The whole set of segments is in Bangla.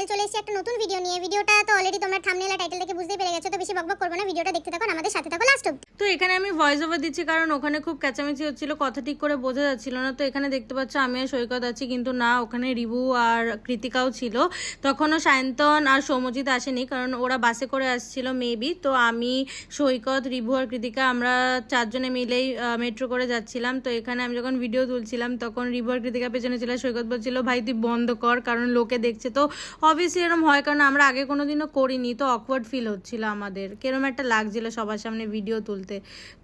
চ্যানেল চলে এসেছে একটা নতুন ভিডিও নিয়ে। ভিডিওটা তো অলরেডি তোমরা থাম্বনেল আর টাইটেল দেখে বুঝতেই পেরে গেছো, তো বেশি বকবক করব না, ভিডিওটা দেখতে থাকো, আমাদের সাথে থাকো লাস্ট অবধি। তো এখানে আমি ভয়েস ওভার দিচ্ছি কারণ ওখানে খুব ক্যাচামেচি হচ্ছিল, কথা ঠিক করে বোঝা যাচ্ছিল না। তো এখানে দেখতে পাচ্ছ আমি আর সৈকত আছি, কিন্তু না, ওখানে রিভু আর কৃতিকাও ছিল। তখনও সায়ন্তন আর সৌম্যজিৎ আসেনি কারণ ওরা বাসে করে আসছিল মেবি। তো আমি, সৈকত, রিভু আর কৃতিকা আমরা চারজনে মিলেই মেট্রো করে যাচ্ছিলাম। তো এখানে আমি যখন ভিডিও তুলছিলাম তখন রিভু আর কৃতিকা পেছনে ছিল, সৈকত বলছিল ভাই তুই বন্ধ কর কারণ লোকে দেখছে। তো অবভিয়াসলি এরকম হয় কারণ আমরা আগে কোনোদিনও করিনি, তো অকওয়ার্ড ফিল হচ্ছিল আমাদের, কেরম একটা লাগছিল সবার সামনে ভিডিও তুলতে।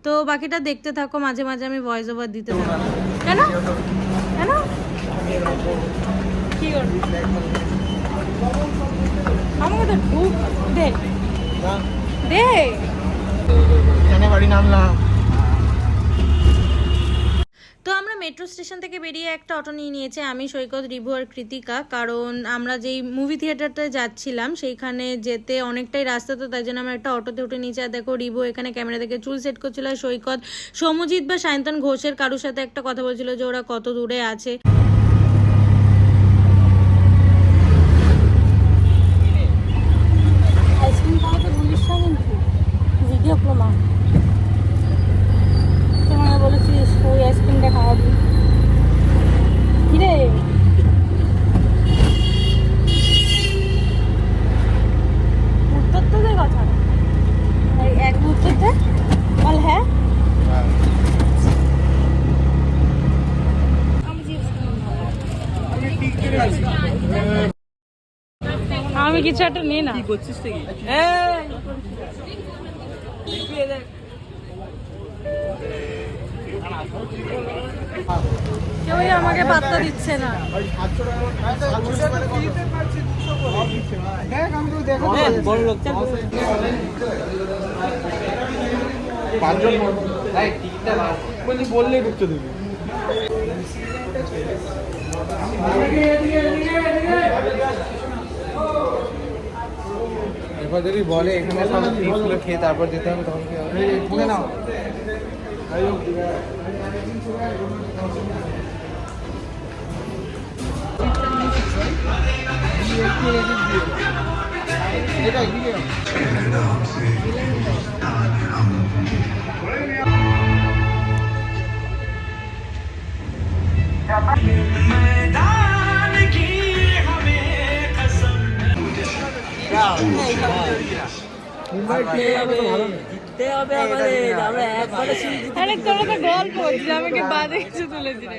তো বাকিটা দেখতে থাকো, মাঝে মাঝে আমি ভয়েস ওভার দিতে থাকবো। কেন কেন কি করবি আমাকে তো ঢুক দে দে এখানে বাড়ি নামলাম। তো আমরা মেট্রো স্টেশন থেকে বেরিয়ে একটা অটো নিয়ে নিয়েছি আমি, সৈকত, রিভু আর কৃতিকা, কারণ আমরা যেই মুভি থিয়েটারটায় যাচ্ছিলাম সেইখানে যেতে অনেকটাই রাস্তা, তো তাই জন্য আমরা একটা অটোতে উঠে নিচে। আর দেখো রিভু এখানে ক্যামেরা দেখে চুল সেট করছিল, আর সৈকত সৌম্যজিৎ বা সায়ন্তন ঘোষের কারোর সাথে একটা কথা বলছিল যে ওরা কত দূরে আছে। আইসক্রিম খাওয়া তো ভুলিস না কিন্তু ভিডিও প্রমাণ তোমাকে বলেছিস ওই আইসক্রিমটা খাওয়াবি কিরে উত্তর তো দে কথা এই এক উত্তর দে বল হ্যাঁ আমি কিছু একটা নিই না কি করছিস তুই? কেউই আমাকে পাত্তা দিচ্ছে না বড় লোক পাঁচজন বললেই ঢুকতে দেবে। এবার যদি বলে এখানে সব ফিসগুলো খেয়ে তারপর যেতে হবে তখন কি হবে? নাও আরে তোরা তো গল্প হচ্ছে আমাকে বাদে কিছু তুলে দিলে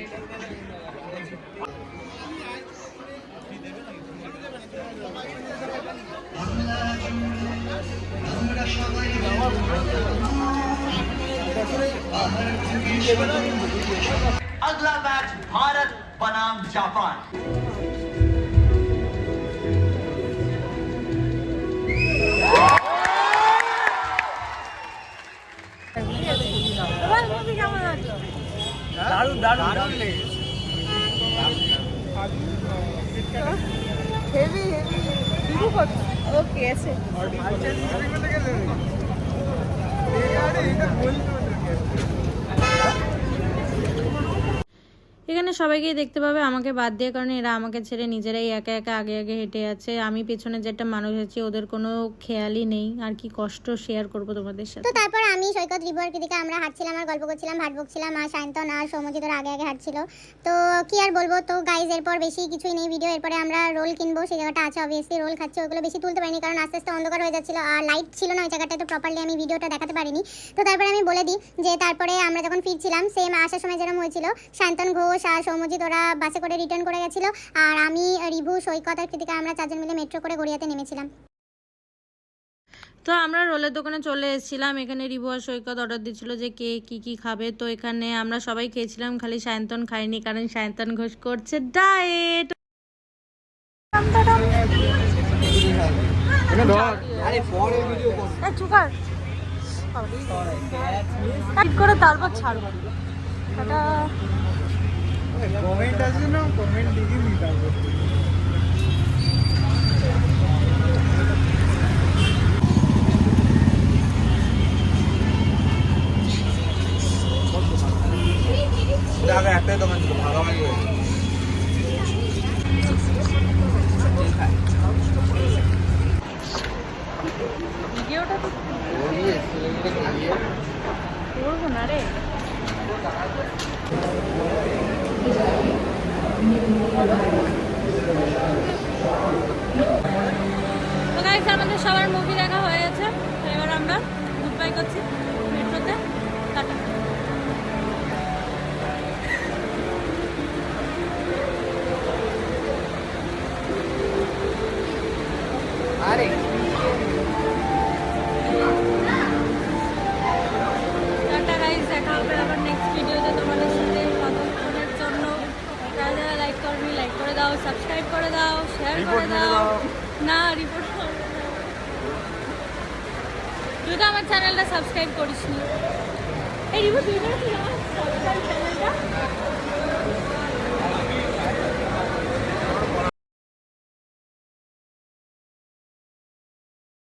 अगला मैच भारत बनाम जापान। দারুণ দারুণ দারুণ লেগেছে। হেভি হেভি দিবু কত ওকে আছে এখানে সবাইকেই দেখতে পাবে আমাকে বাদ দিয়ে, কারণ এরা আমাকে ছেড়ে নিজেরাই একা একা আগে আগে হেঁটে আছে। আমি পেছনে যেটা মানুষ আছি ওদের কোনো খেয়ালই নেই, আর কি কষ্ট শেয়ার করবো তোমাদের সাথে। তো তারপর আমি, সৈকত, রিভু আর কৃতিকা আমরা হাঁটছিলাম আর গল্প করছিলাম, ভাট বকছিলাম, আর সায়ন্তন আর সৌম্যজিৎ ওরা আগে আগে হাঁটছিল। তো কি আর বলবো, তো গাইজ এরপর বেশি কিছুই নেই ভিডিও। এরপরে আমরা রোল কিনবো, সেই জায়গাটা আছে অবভিয়াসলি, রোল খাচ্ছি। ওগুলো বেশি তুলতে পারিনি কারণ আস্তে আস্তে অন্ধকার হয়ে যাচ্ছিল আর লাইট ছিল না ওই জায়গাটায়, তো প্রপারলি আমি ভিডিওটা দেখাতে পারিনি। তো তারপরে আমি বলে দিই যে তারপরে আমরা যখন ফিরছিলাম সেম আসার সময় যেরকম হয়েছিল, সায়ন্তন ঘোষ আর সৌম্যজিৎ ওরা বাসে করে রিটার্ন করে গেছিল, আর আমি, রিভু, সৈকত আর কৃতিকা আমরা চারজন মিলে মেট্রো করে গড়িয়াতে নেমেছিলাম। তো আমরা রোলের দোকানে চলে এসেছিলাম। এখানে রিভু আর সৈকত অর্ডার দিচ্ছিল যে কে কি কি খাবে। তো এখানে আমরা সবাই খেয়েছিলাম, খালি সায়ন্তন খাইনি কারণ সায়ন্তন ঘোষ করছে ডায়েট। চুকার করে তারপর ছাড়বো কমেন্ট আছে না, কমেন্ট লিখে নি তারপর আগে একটাই দোকান ছিল, ভাগাভাগি হয়েছে। তো গাইস আমাদের সবার মুভি দেখা হয়ে গেছে, তো এবার আমরা গুড বাই করছি মেট্রোতে। টাটা। আরে টাটা গাইস, দেখা হবে আবার নেক্সট ভিডিওতে তোমাদের সাথে। ততক্ষণের জন্য যারা যারা লাইক করবি লাইক করে দাও, সাবস্ক্রাইব করে দাও, শেয়ার করে দাও। না রিপোর্ট তুই তো আমার চ্যানেলটা সাবস্ক্রাইব করিসনি। এই রিপোর্ট তুই করেছিস আমার চ্যানেলটা?